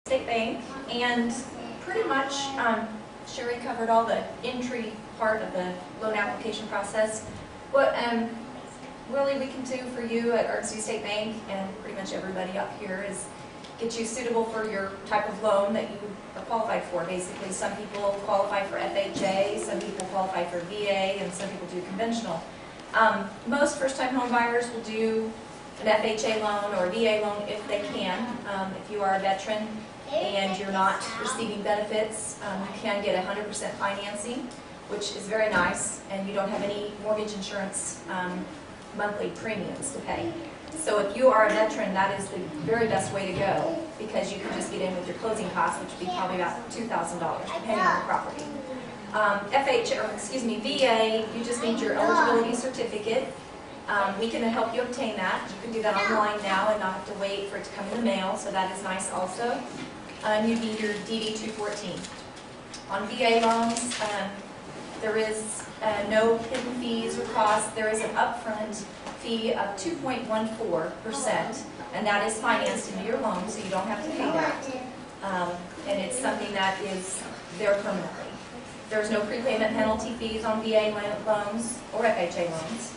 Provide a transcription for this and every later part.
State Bank, and pretty much Sherry covered all the entry part of the loan application process. What really we can do for you at Arkansas State Bank and pretty much everybody up here is get you suitable for your type of loan that you are qualified for. Basically, some people qualify for FHA, some people qualify for VA, and some people do conventional. Most first-time home buyers will do an FHA loan or a VA loan if they can. If you are a veteran and you're not receiving benefits, you can get 100% financing, which is very nice, and you don't have any mortgage insurance monthly premiums to pay. So if you are a veteran, that is the very best way to go, because you can just get in with your closing costs, which would be probably about $2,000, depending on the property. VA, you just need your eligibility certificate. We can help you obtain that. You can do that online now and not have to wait for it to come in the mail, so that is nice also. You need your DD-214. On VA loans, there is no hidden fees or costs. There is an upfront fee of 2.14%, and that is financed into your loan, so you don't have to pay that. And it's something that is there permanently. There's no prepayment penalty fees on VA loans or FHA loans.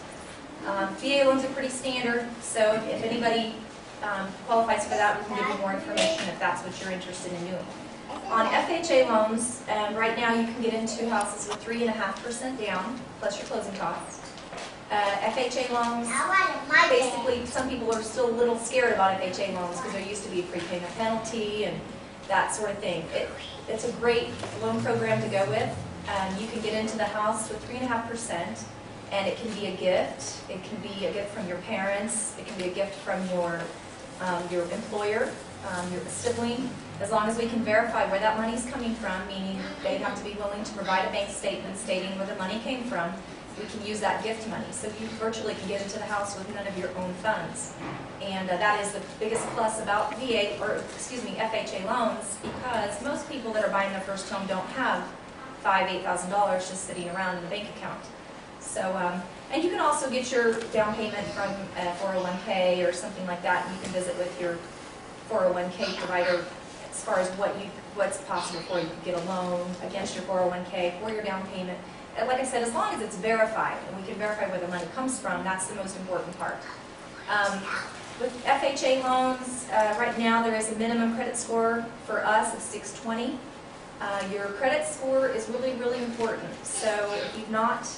VA loans are pretty standard, so if anybody qualifies for that, we can give you more information if that's what you're interested in doing. On FHA loans, right now you can get into houses with 3.5% down, plus your closing costs. FHA loans, basically some people are still a little scared about FHA loans because there used to be a prepayment penalty and that sort of thing. It's a great loan program to go with. You can get into the house with 3.5%. And it can be a gift. It can be a gift from your parents. It can be a gift from your employer, your sibling. As long as we can verify where that money is coming from, meaning they have to be willing to provide a bank statement stating where the money came from, we can use that gift money. So you virtually can get into the house with none of your own funds. And that is the biggest plus about FHA loans, because most people that are buying their first home don't have $5,000, $8,000 just sitting around in the bank account. So, and you can also get your down payment from a 401k or something like that. You can visit with your 401k provider as far as what's possible for you. You can get a loan against your 401k for your down payment. And like I said, as long as it's verified and we can verify where the money comes from, that's the most important part. With FHA loans, right now there is a minimum credit score for us of 620. Your credit score is really, really important. So if you've not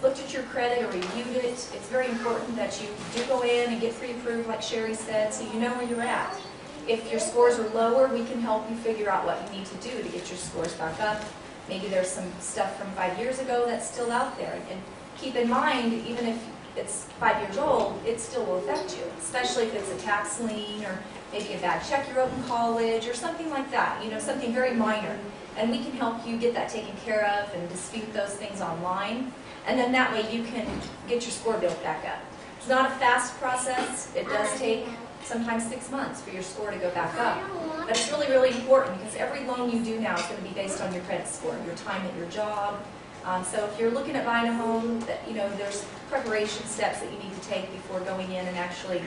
looked at your credit or reviewed it, it's very important that you do go in and get pre-approved, like Sherry said, so you know where you're at. If your scores are lower, we can help you figure out what you need to do to get your scores back up. Maybe there's some stuff from 5 years ago that's still out there. And keep in mind, even if it's 5 years old, it still will affect you, especially if it's a tax lien or maybe a bad check you wrote in college or something like that, something very minor. And we can help you get that taken care of and dispute those things online. And then that way you can get your score built back up. It's not a fast process. It does take sometimes 6 months for your score to go back up. But it's really, really important because every loan you do now is going to be based on your credit score, your time at your job. So if you're looking at buying a home, there's preparation steps that you need to take before going in and actually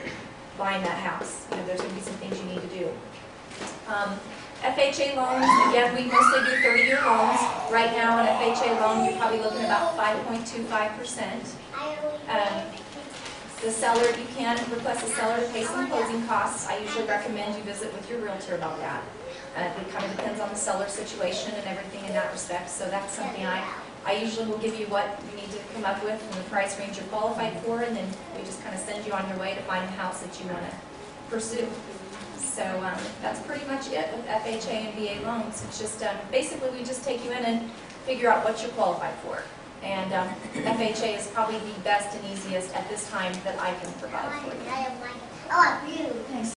buying that house. There's going to be some things you need to do. FHA loans, again, we mostly do 30-year loans. Right now, an FHA loan, you're probably looking at about 5.25%. The seller, you can request the seller to pay some closing costs. I usually recommend you visit with your realtor about that. It kind of depends on the seller situation and everything in that respect. So that's something I usually will give you what you need to come up with and the price range you're qualified for, and then we just kind of send you on your way to find a house that you want to pursue. So that's pretty much it with FHA and VA loans. It's just basically we just take you in and figure out what you're qualified for. And FHA is probably the best and easiest at this time that I can provide for you. Thanks.